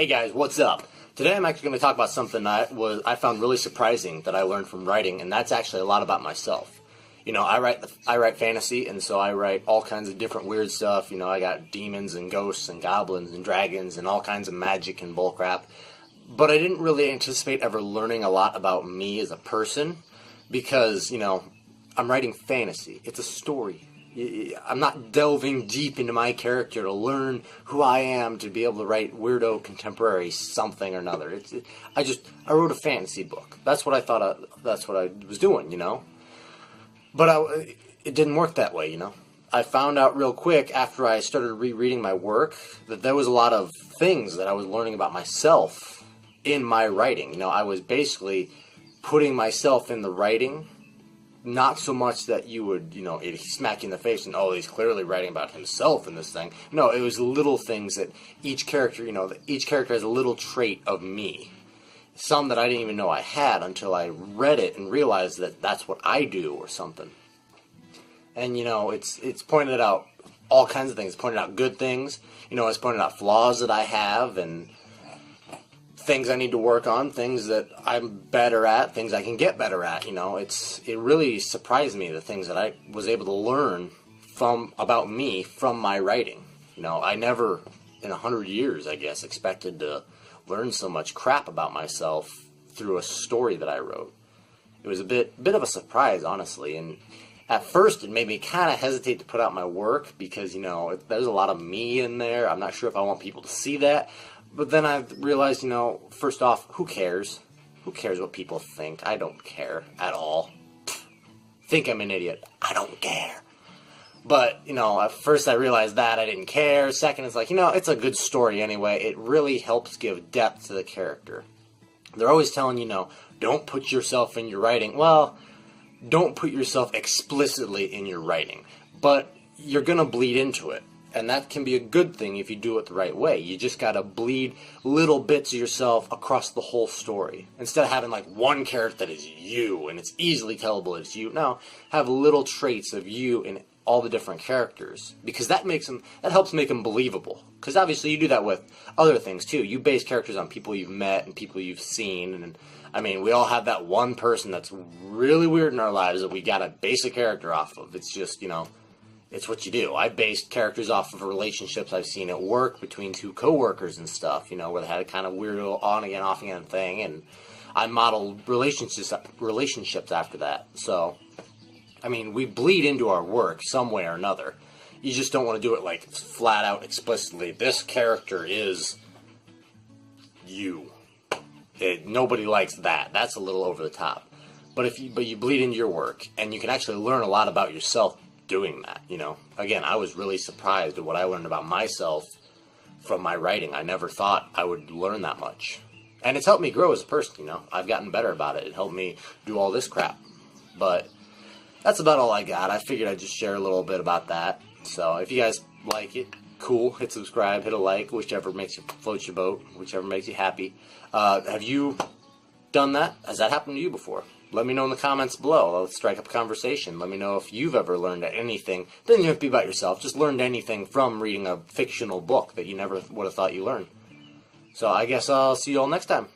Hey guys, what's up? Today I'm actually going to talk about something I found really surprising that I learned from writing, and that's actually a lot about myself. You know, I write fantasy, and so I write all kinds of different weird stuff. You know, I got demons and ghosts and goblins and dragons and all kinds of magic and bullcrap. But I didn't really anticipate ever learning a lot about me as a person because, you know, I'm writing fantasy. It's a story. I'm not delving deep into my character to learn who I am to be able to write weirdo contemporary something or another. I wrote a fantasy book. That's what I thought. That's what I was doing, you know. But it didn't work that way, you know. I found out real quick after I started rereading my work that there was a lot of things that I was learning about myself in my writing. You know, I was basically putting myself in the writing. Not so much that you would, you know, smack you in the face and, oh, he's clearly writing about himself in this thing. No, it was little things that each character, you know, that each character has a little trait of me. Some that I didn't even know I had until I read it and realized that that's what I do or something. And, you know, it's pointed out all kinds of things. It's pointed out good things. You know, it's pointed out flaws that I have and things I need to work on, things that I'm better at, things I can get better at, you know. It really surprised me, the things that I was able to learn about me from my writing. You know, I never in 100 years, I guess, expected to learn so much crap about myself through a story that I wrote. It was a bit of a surprise, honestly, and at first it made me kind of hesitate to put out my work because, you know, there's a lot of me in there. I'm not sure if I want people to see that. But then I realized, you know, first off, who cares? Who cares what people think? I don't care at all. Think I'm an idiot. I don't care. But, you know, at first I realized that I didn't care. Second, it's like, you know, it's a good story anyway. It really helps give depth to the character. They're always telling you, know, don't put yourself in your writing. Well, don't put yourself explicitly in your writing. But you're going to bleed into it. And that can be a good thing if you do it the right way. You just gotta bleed little bits of yourself across the whole story. Instead of having like one character that is you, and it's easily tellable it's you. No, have little traits of you in all the different characters. Because that helps make them believable. Because obviously you do that with other things too. You base characters on people you've met and people you've seen. And I mean, we all have that one person that's really weird in our lives that we gotta base a character off of. It's just, you know, it's what you do. I based characters off of relationships I've seen at work between two coworkers and stuff, you know, where they had a kind of weird on again, off again thing, and I modeled relationships after that. So, I mean, we bleed into our work some way or another. You just don't want to do it like flat out explicitly. This character is you. Nobody likes that. That's a little over the top. But you bleed into your work, and you can actually learn a lot about yourself doing that, you know. Again, I was really surprised at what I learned about myself from my writing. I never thought I would learn that much. And it's helped me grow as a person, you know. I've gotten better about it. It helped me do all this crap. But that's about all I got. I figured I'd just share a little bit about that. So if you guys like it, cool. Hit subscribe, hit a like, whichever makes you float your boat, whichever makes you happy. Have you done that? Has that happened to you before? Let me know in the comments below. Let's strike up a conversation. Let me know if you've ever learned anything. Doesn't have to be about yourself. Just learned anything from reading a fictional book that you never would have thought you learned. So I guess I'll see you all next time.